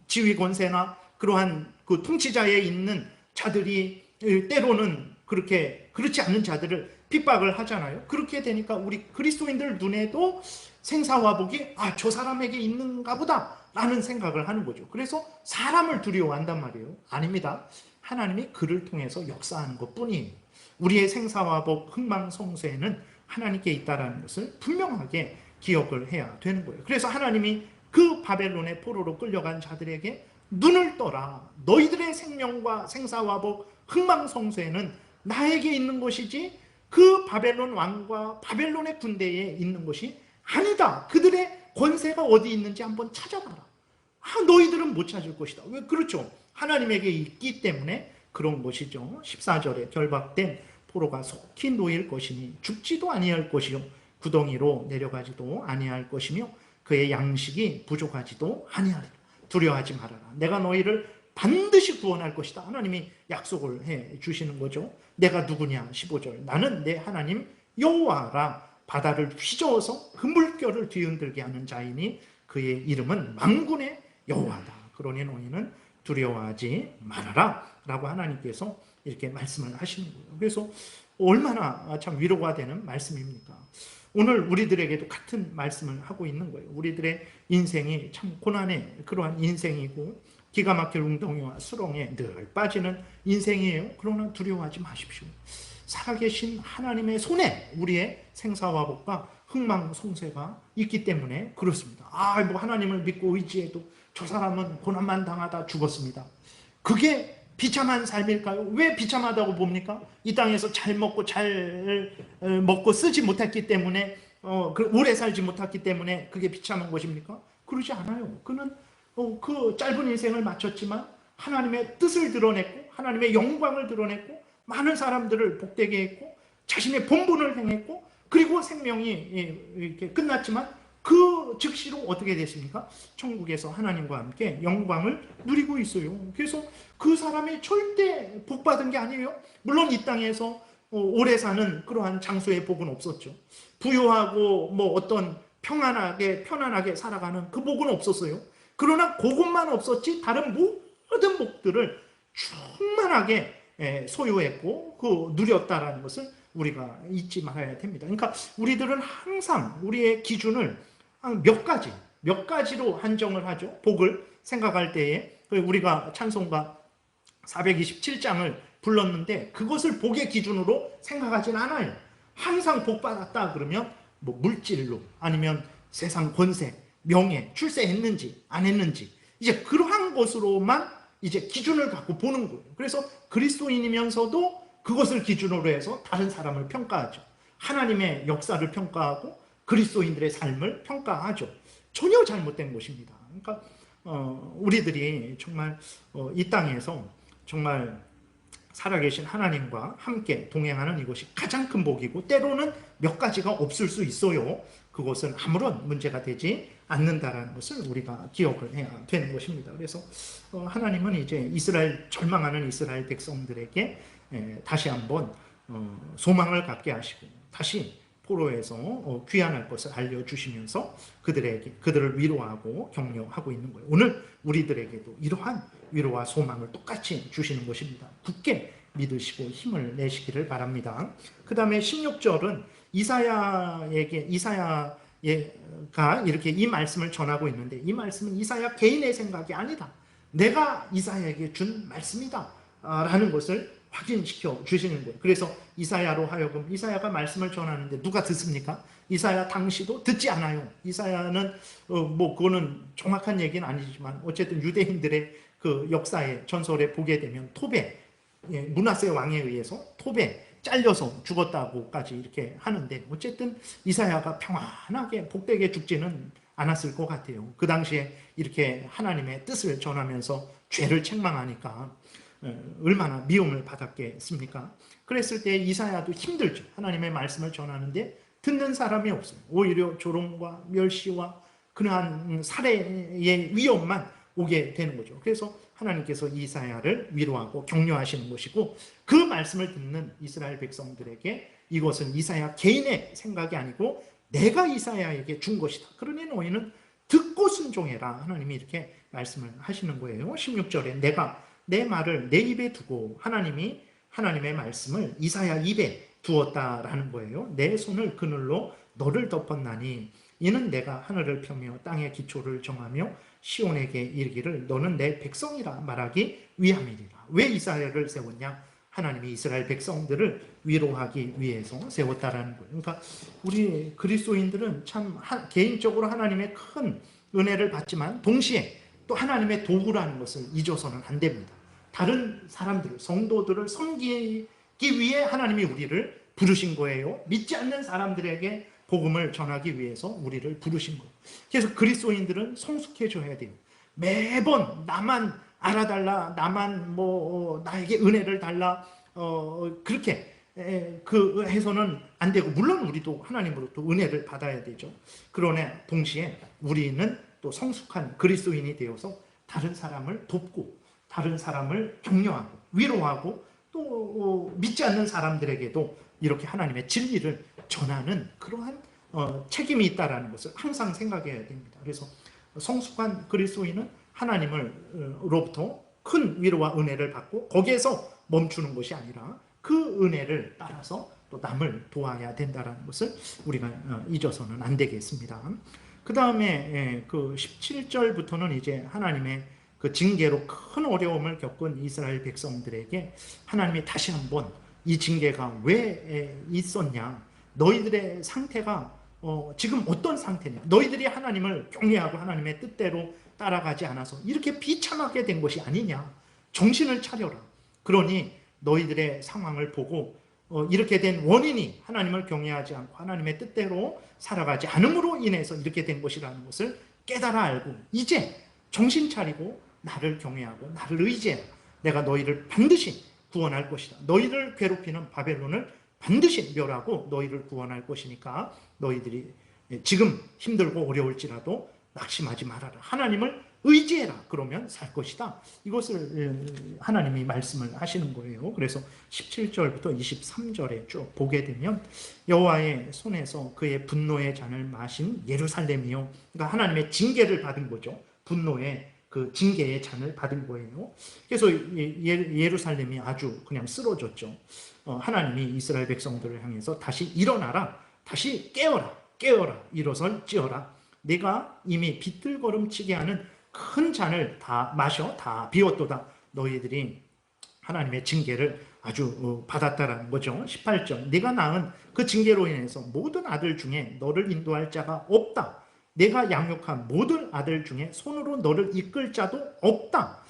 지위 권세나 그러한 그 통치자에 있는 자들이 때로는 그렇지 않는 자들을 핍박을 하잖아요. 그렇게 되니까 우리 그리스도인들 눈에도 생사화복이 저 사람에게 있는가 보다 라는 생각을 하는 거죠. 그래서 사람을 두려워한단 말이에요. 아닙니다. 하나님이 그를 통해서 역사하는 것뿐이에요. 우리의 생사화복, 흥망성쇠는 하나님께 있다는 것을 분명하게 기억을 해야 되는 거예요. 그래서 하나님이 그 바벨론의 포로로 끌려간 자들에게 눈을 떠라. 너희들의 생명과 생사화복, 흥망성쇠는 나에게 있는 것이지 그 바벨론 왕과 바벨론의 군대에 있는 것이 아니다. 그들의 권세가 어디 있는지 한번 찾아봐라. 너희들은 못 찾을 것이다. 왜? 그렇죠. 하나님에게 있기 때문에 그런 것이죠. 14절에 결박된 포로가 속히 놓일 것이니 죽지도 아니할 것이요 구덩이로 내려가지도 아니할 것이며 그의 양식이 부족하지도 아니하리라. 두려워하지 말아라. 내가 너희를 반드시 구원할 것이다. 하나님이 약속을 해 주시는 거죠. 내가 누구냐? 15절. 나는 내 하나님 여호와라. 바다를 휘저어서 그 물결을 뒤흔들게 하는 자이니 그의 이름은 만군의 여호와다. 그러니 너희는 두려워하지 말아라 라고 하나님께서 이렇게 말씀을 하시는 거예요. 그래서 얼마나 참 위로가 되는 말씀입니까? 오늘 우리들에게도 같은 말씀을 하고 있는 거예요. 우리들의 인생이 참 고난의 그러한 인생이고 기가 막힐 웅덩이와 수렁에 늘 빠지는 인생이에요. 그러나 두려워하지 마십시오. 살아계신 하나님의 손에 우리의 생사화복과 흥망성쇠가 있기 때문에 그렇습니다. 하나님을 믿고 의지해도 저 사람은 고난만 당하다 죽었습니다. 그게 비참한 삶일까요? 왜 비참하다고 봅니까? 이 땅에서 잘 먹고 쓰지 못했기 때문에 오래 살지 못했기 때문에 그게 비참한 것입니까? 그러지 않아요. 그는 그 짧은 인생을 마쳤지만 하나님의 뜻을 드러냈고 하나님의 영광을 드러냈고 많은 사람들을 복되게 했고 자신의 본분을 행했고 그리고 생명이 이렇게 끝났지만 그 즉시로 어떻게 됐습니까? 천국에서 하나님과 함께 영광을 누리고 있어요. 그래서 그 사람이 절대 복받은 게 아니에요. 물론 이 땅에서 오래 사는 그러한 장수의 복은 없었죠. 부유하고 어떤 편안하게 살아가는 그 복은 없었어요. 그러나 그것만 없었지 다른 모든 복들을 충만하게 소유했고 누렸다라는 것을 우리가 잊지 말아야 됩니다. 그러니까 우리들은 항상 우리의 기준을 몇 가지로 한정을 하죠. 복을 생각할 때에 우리가 찬송가 427장을 불렀는데 그것을 복의 기준으로 생각하진 않아요. 항상 복 받았다 그러면 물질로 아니면 세상 권세, 명예, 출세했는지 안 했는지 이제 그러한 것으로만 이제 기준을 갖고 보는 거예요. 그래서 그리스도인이면서도 그것을 기준으로 해서 다른 사람을 평가하죠. 하나님의 역사를 평가하고 그리스도인들의 삶을 평가하죠. 전혀 잘못된 것입니다. 그러니까 우리들이 정말 이 땅에서 정말 살아계신 하나님과 함께 동행하는 이것이 가장 큰 복이고 때로는 몇 가지가 없을 수 있어요. 그것은 아무런 문제가 되지 않는다라는 것을 우리가 기억을 해야 되는 것입니다. 그래서 하나님은 이제 절망하는 이스라엘 백성들에게 다시 한번 소망을 갖게 하시고 다시 포로에서 귀환할 것을 알려주시면서 그들을 위로하고 격려하고 있는 거예요. 오늘 우리들에게도 이러한 위로와 소망을 똑같이 주시는 것입니다. 굳게 믿으시고 힘을 내시기를 바랍니다. 그 다음에 16절은 이사야가 이렇게 이 말씀을 전하고 있는데 이 말씀은 이사야 개인의 생각이 아니다. 내가 이사야에게 준 말씀이다 라는 것을 확인시켜 주시는 거예요. 그래서 이사야로 하여금 이사야가 말씀을 전하는데 누가 듣습니까? 이사야 당시도 듣지 않아요. 이사야는 그거는 정확한 얘기는 아니지만 어쨌든 유대인들의 그 역사의 전설에 보게 되면 톱에, 므낫세 왕에 의해서 톱에 잘려서 죽었다고까지 이렇게 하는데, 어쨌든 이사야가 평안하게 복되게 죽지는 않았을 것 같아요. 그 당시에 이렇게 하나님의 뜻을 전하면서 죄를 책망하니까 얼마나 미움을 받았겠습니까? 그랬을 때 이사야도 힘들죠. 하나님의 말씀을 전하는데 듣는 사람이 없어요. 오히려 조롱과 멸시와 그러한 살해의 위험만 오게 되는 거죠. 그래서 하나님께서 이사야를 위로하고 격려하시는 것이고, 그 말씀을 듣는 이스라엘 백성들에게 이것은 이사야 개인의 생각이 아니고 내가 이사야에게 준 것이다. 그러니 너희는 듣고 순종해라. 하나님이 이렇게 말씀을 하시는 거예요. 16절에 내가 내 말을 내 입에 두고, 하나님이 하나님의 말씀을 이사야 입에 두었다라는 거예요. 내 손을 그늘로 너를 덮었나니 이는 내가 하늘을 펴며 땅의 기초를 정하며 시온에게 이르기를 너는 내 백성이라 말하기 위함이리라. 왜 이사야를 세웠냐? 하나님이 이스라엘 백성들을 위로하기 위해서 세웠다라는 거예요. 그러니까 우리 그리스도인들은 참 개인적으로 하나님의 큰 은혜를 받지만 동시에 또 하나님의 도구라는 것을 잊어서는 안 됩니다. 다른 사람들을, 성도들을 섬기기 위해 하나님이 우리를 부르신 거예요. 믿지 않는 사람들에게 복음을 전하기 위해서 우리를 부르신 거예요. 그래서 그리스도인들은 성숙해져야 돼요. 매번 나만 알아달라, 나만 나에게 은혜를 달라, 그렇게 해서는 안 되고, 물론 우리도 하나님으로부터 은혜를 받아야 되죠. 그러나 동시에 우리는 또 성숙한 그리스도인이 되어서 다른 사람을 돕고 다른 사람을 격려하고 위로하고 또 믿지 않는 사람들에게도 이렇게 하나님의 진리를 전하는 그러한 책임이 있다는 것을 항상 생각해야 됩니다. 그래서 성숙한 그리스도인은 하나님으로부터 큰 위로와 은혜를 받고 거기에서 멈추는 것이 아니라 그 은혜를 따라서 또 남을 도와야 된다는 것을 우리가 잊어서는 안 되겠습니다. 그 다음에 그 17절부터는 이제 하나님의 그 징계로 큰 어려움을 겪은 이스라엘 백성들에게 하나님이 다시 한번 이 징계가 왜 있었냐, 너희들의 상태가 지금 어떤 상태냐, 너희들이 하나님을 경외하고 하나님의 뜻대로 따라가지 않아서 이렇게 비참하게 된 것이 아니냐, 정신을 차려라. 그러니 너희들의 상황을 보고 이렇게 된 원인이 하나님을 경외하지 않고 하나님의 뜻대로 살아가지 않음으로 인해서 이렇게 된 것이라는 것을 깨달아 알고 이제 정신 차리고 나를 경외하고 나를 의지해라. 내가 너희를 반드시 구원할 것이다. 너희를 괴롭히는 바벨론을 반드시 멸하고 너희를 구원할 것이니까 너희들이 지금 힘들고 어려울지라도 낙심하지 말아라. 하나님을 의지해라. 그러면 살 것이다. 이것을 하나님이 말씀을 하시는 거예요. 그래서 17절부터 23절에 쭉 보게 되면 여호와의 손에서 그의 분노의 잔을 마신 예루살렘이요. 그러니까 하나님의 징계를 받은 거죠. 분노의 그 징계의 잔을 받은 거예요. 그래서 예루살렘이 아주 그냥 쓰러졌죠. 하나님이 이스라엘 백성들을 향해서 다시 일어나라. 다시 깨어라. 깨어라. 일어설지어라. 내가 이미 비틀거름치게 하는 큰 잔을 다 마셔 다 비웠도다. 너희들이 하나님의 징계를 아주 받았다라는 거죠. 18절 네가 낳은 그 징계로 인해서 모든 아들 중에 너를 인도할 자가 없다. 내가 양육한 모든 아들 중에 손으로 너를 이끌 자도 없다.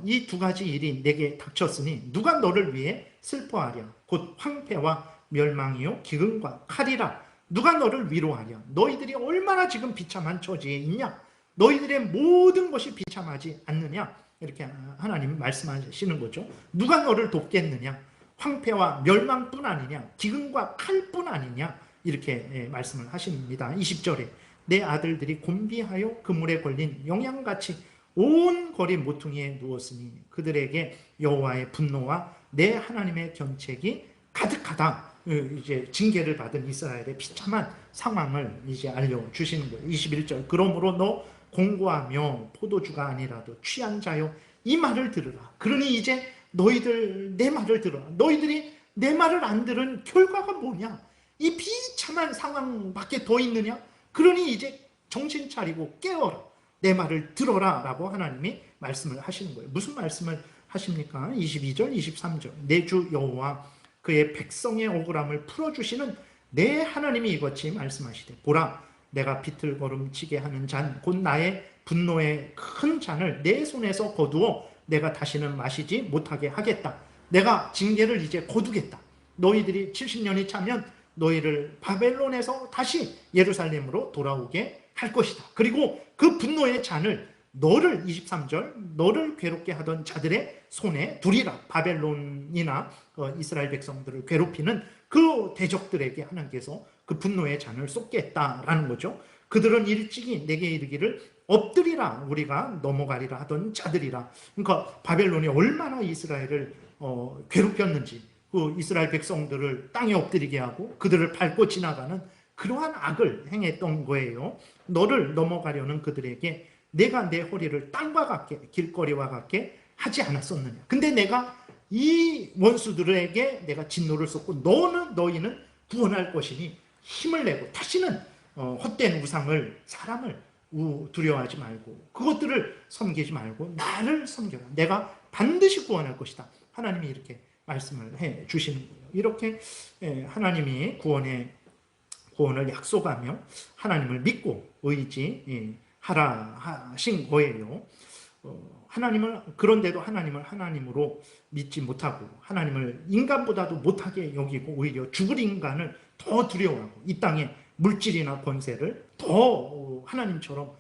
이 두 가지 일이 내게 닥쳤으니 누가 너를 위해 슬퍼하랴. 곧 황폐와 멸망이요 기근과 칼이라. 누가 너를 위로하랴. 너희들이 얼마나 지금 비참한 처지에 있냐. 너희들의 모든 것이 비참하지 않느냐. 이렇게 하나님이 말씀하시는 거죠. 누가 너를 돕겠느냐. 황폐와 멸망뿐 아니냐. 기근과 칼뿐 아니냐. 이렇게 말씀을 하십니다. 20절에 내 아들들이 곤비하여 그물에 걸린 영양같이 온 거리 모퉁이에 누웠으니 그들에게 여호와의 분노와 내 하나님의 견책이 가득하다. 이제 징계를 받은 이스라엘의 비참한 상황을 이제 알려주시는 거예요. 21절 그러므로 너 공고하며 포도주가 아니라도 취한 자요 이 말을 들으라. 그러니 이제 너희들 내 말을 들어라. 너희들이 내 말을 안 들은 결과가 뭐냐. 이 비참한 상황밖에 더 있느냐. 그러니 이제 정신 차리고 깨어라. 내 말을 들어라 라고 하나님이 말씀을 하시는 거예요. 무슨 말씀을 하십니까? 22절 23절 내 주 여호와 그의 백성의 억울함을 풀어주시는 내 하나님이 이같이 말씀하시되 보라 내가 비틀거름치게 하는 잔 곧 나의 분노의 큰 잔을 내 손에서 거두어 내가 다시는 마시지 못하게 하겠다. 내가 징계를 이제 거두겠다. 너희들이 70년이 차면 너희를 바벨론에서 다시 예루살렘으로 돌아오게 할 것이다. 그리고 그 분노의 잔을 너를 23절 너를 괴롭게 하던 자들의 손에 두리라. 바벨론이나 이스라엘 백성들을 괴롭히는 그 대적들에게 하나님께서 그 분노의 잔을 쏟겠다라는 거죠. 그들은 일찍이 내게 이르기를 엎드리라 우리가 넘어가리라 하던 자들이라. 그러니까 바벨론이 얼마나 이스라엘을 괴롭혔는지, 그 이스라엘 백성들을 땅에 엎드리게 하고 그들을 밟고 지나가는 그러한 악을 행했던 거예요. 너를 넘어가려는 그들에게 내가 내 허리를 땅과 같게 길거리와 같게 하지 않았었느냐. 근데 내가 이 원수들에게 내가 진노를 쏟고 너희는 구원할 것이니 힘을 내고 다시는 헛된 우상을 사람을 두려워하지 말고 그것들을 섬기지 말고 나를 섬겨라. 내가 반드시 구원할 것이다. 하나님이 이렇게 말씀을 해 주시는 거예요. 이렇게 하나님이 구원을 약속하며 하나님을 믿고 의지하라 하신 거예요. 그런데도 하나님을 하나님으로 믿지 못하고 하나님을 인간보다도 못하게 여기고 오히려 죽을 인간을 더 두려워하고 이 땅에 물질이나 권세를 더 하나님처럼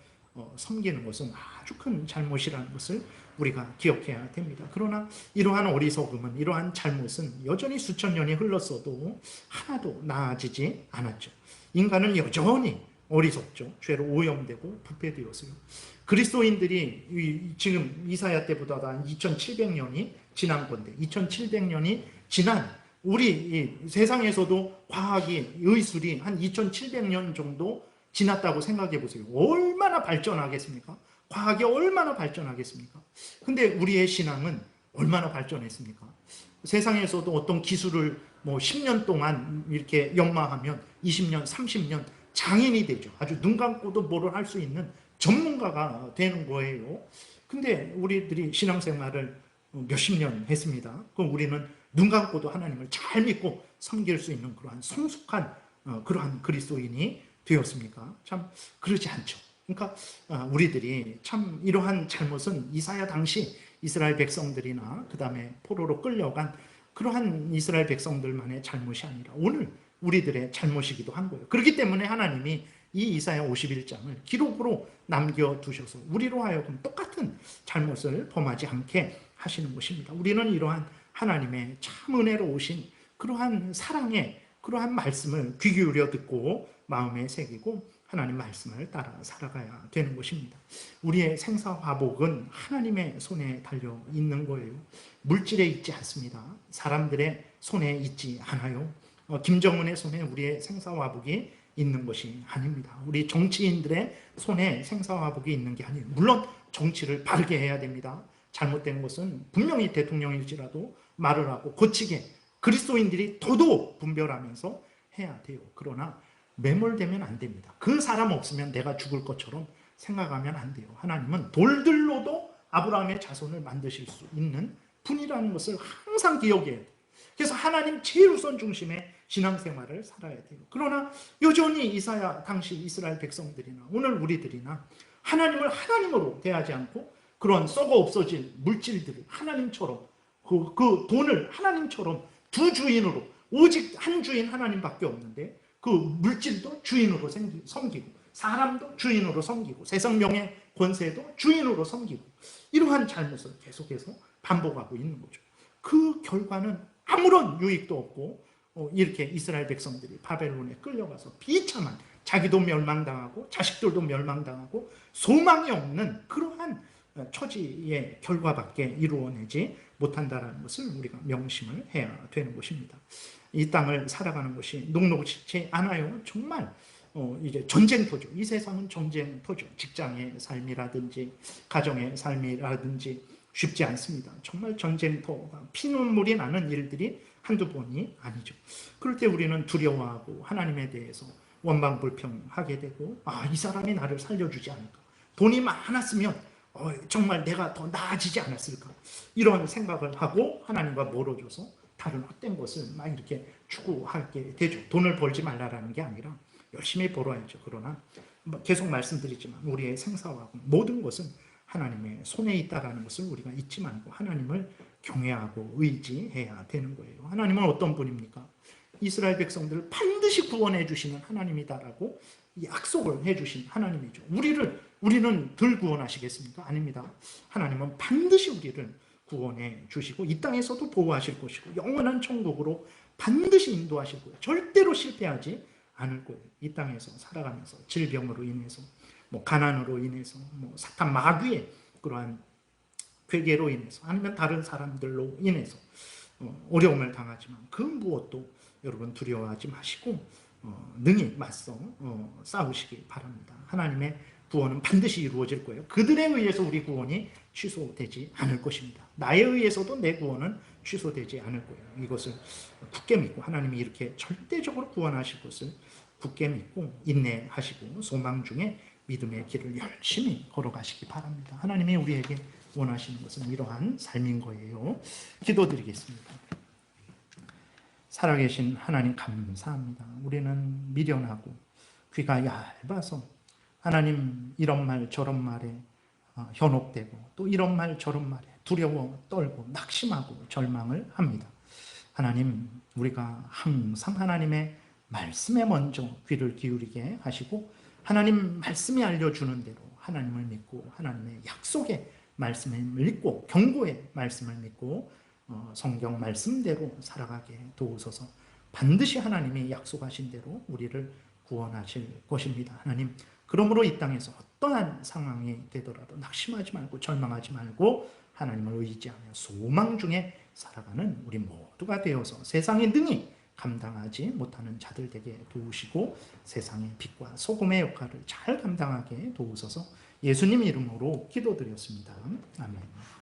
섬기는 것은 아주 큰 잘못이라는 것을 우리가 기억해야 됩니다. 그러나 이러한 어리석음은, 이러한 잘못은 여전히 수천 년이 흘렀어도 하나도 나아지지 않았죠. 인간은 여전히 어리석죠. 죄로 오염되고 부패되었어요. 그리스도인들이 지금 이사야 때보다 한 2700년이 지난 건데 2700년이 지난 우리 세상에서도 과학이 의술이 한 2700년 정도 지났다고 생각해 보세요. 얼마나 발전하겠습니까? 과학이 얼마나 발전하겠습니까? 근데 우리의 신앙은 얼마나 발전했습니까? 세상에서도 어떤 기술을 10년 동안 이렇게 연마하면 20년, 30년 장인이 되죠. 아주 눈 감고도 뭐를 할 수 있는 전문가가 되는 거예요. 근데 우리들이 신앙생활을 몇십 년 했습니다. 그럼 우리는 눈 감고도 하나님을 잘 믿고 섬길 수 있는 그러한 성숙한 그러한 그리스도인이 되었습니까? 참 그러지 않죠. 그러니까 우리들이 참 이러한 잘못은 이사야 당시 이스라엘 백성들이나 그 다음에 포로로 끌려간 그러한 이스라엘 백성들만의 잘못이 아니라 오늘 우리들의 잘못이기도 한 거예요. 그렇기 때문에 하나님이 이 이사야 51장을 기록으로 남겨두셔서 우리로 하여금 똑같은 잘못을 범하지 않게 하시는 것입니다. 우리는 이러한 하나님의 참 은혜로우신 그러한 사랑의 그러한 말씀을 귀 기울여 듣고 마음에 새기고 하나님 말씀을 따라 살아가야 되는 것입니다. 우리의 생사화복은 하나님의 손에 달려 있는 거예요. 물질에 있지 않습니다. 사람들의 손에 있지 않아요. 김정은의 손에 우리의 생사화복이 있는 것이 아닙니다. 우리 정치인들의 손에 생사화복이 있는 게 아니에요. 물론 정치를 바르게 해야 됩니다. 잘못된 것은 분명히 대통령일지라도 말을 하고 고치게 그리스도인들이 더더욱 분별하면서 해야 돼요. 그러나 매몰되면 안 됩니다. 그 사람 없으면 내가 죽을 것처럼 생각하면 안 돼요. 하나님은 돌들로도 아브라함의 자손을 만드실 수 있는 분이라는 것을 항상 기억해야 돼요. 그래서 하나님 제일 우선 중심의 신앙생활을 살아야 돼요. 그러나 여전히 이사야 당시 이스라엘 백성들이나 오늘 우리들이나 하나님을 하나님으로 대하지 않고 그런 썩어 없어질 물질들을 하나님처럼 그 돈을 하나님처럼 두 주인으로 오직 한 주인 하나님밖에 없는데 그 물질도 주인으로 섬기고 사람도 주인으로 섬기고 세상 명예 권세도 주인으로 섬기고 이러한 잘못을 계속해서 반복하고 있는 거죠. 그 결과는 아무런 유익도 없고 이렇게 이스라엘 백성들이 바벨론에 끌려가서 비참한 자기도 멸망당하고 자식들도 멸망당하고 소망이 없는 그러한 처지의 결과밖에 이루어내지 못한다는 것을 우리가 명심을 해야 되는 것입니다. 이 땅을 살아가는 것이 녹록지 않아요. 정말 이제 전쟁터죠. 이 세상은 전쟁터죠. 직장의 삶이라든지 가정의 삶이라든지 쉽지 않습니다. 정말 전쟁터가 피눈물이 나는 일들이 한두 번이 아니죠. 그럴 때 우리는 두려워하고 하나님에 대해서 원망불평하게 되고 이 사람이 나를 살려주지 않을까. 돈이 많았으면 정말 내가 더 나아지지 않았을까. 이런 생각을 하고 하나님과 멀어져서 다른 헛된 것을 막 이렇게 추구하게 되죠. 돈을 벌지 말라라는 게 아니라 열심히 벌어야죠. 그러나 계속 말씀드리지만 우리의 생사와 모든 것은 하나님의 손에 있다라는 것을 우리가 잊지 말고 하나님을 경외하고 의지해야 되는 거예요. 하나님은 어떤 분입니까? 이스라엘 백성들을 반드시 구원해 주시는 하나님이다라고 약속을 해 주신 하나님이죠. 우리는 덜 구원하시겠습니까? 아닙니다. 하나님은 반드시 우리를 구원해 주시고 이 땅에서도 보호하실 것이고 영원한 천국으로 반드시 인도하실 거예요. 절대로 실패하지 않을 거예요. 이 땅에서 살아가면서 질병으로 인해서 가난으로 인해서 사탄 마귀의 그러한 괴계로 인해서 아니면 다른 사람들로 인해서 어려움을 당하지만 그 무엇도 여러분 두려워하지 마시고 능히 맞서 싸우시기 바랍니다. 하나님의 구원은 반드시 이루어질 거예요. 그들에 의해서 우리 구원이 취소되지 않을 것입니다. 나에 의해서도 내 구원은 취소되지 않을 거예요. 이것을 굳게 믿고 하나님이 이렇게 절대적으로 구원하실 것을 굳게 믿고 인내하시고 소망 중에 믿음의 길을 열심히 걸어가시기 바랍니다. 하나님이 우리에게 원하시는 것은 이러한 삶인 거예요. 기도드리겠습니다. 살아계신 하나님 감사합니다. 우리는 미련하고 귀가 얇아서 하나님 이런 말 저런 말에 현혹되고 또 이런 말 저런 말에 두려워 떨고 낙심하고 절망을 합니다. 하나님 우리가 항상 하나님의 말씀에 먼저 귀를 기울이게 하시고 하나님 말씀이 알려주는 대로 하나님을 믿고 하나님의 약속의 말씀을 믿고 경고의 말씀을 믿고 성경 말씀대로 살아가게 도우소서. 반드시 하나님이 약속하신 대로 우리를 구원하실 것입니다. 하나님 그러므로 이 땅에서 어떠한 상황이 되더라도 낙심하지 말고 절망하지 말고 하나님을 의지하며 소망 중에 살아가는 우리 모두가 되어서 세상에 능히 감당하지 못하는 자들 되게 도우시고 세상의 빛과 소금의 역할을 잘 감당하게 도우소서. 예수님 이름으로 기도드렸습니다. 아멘.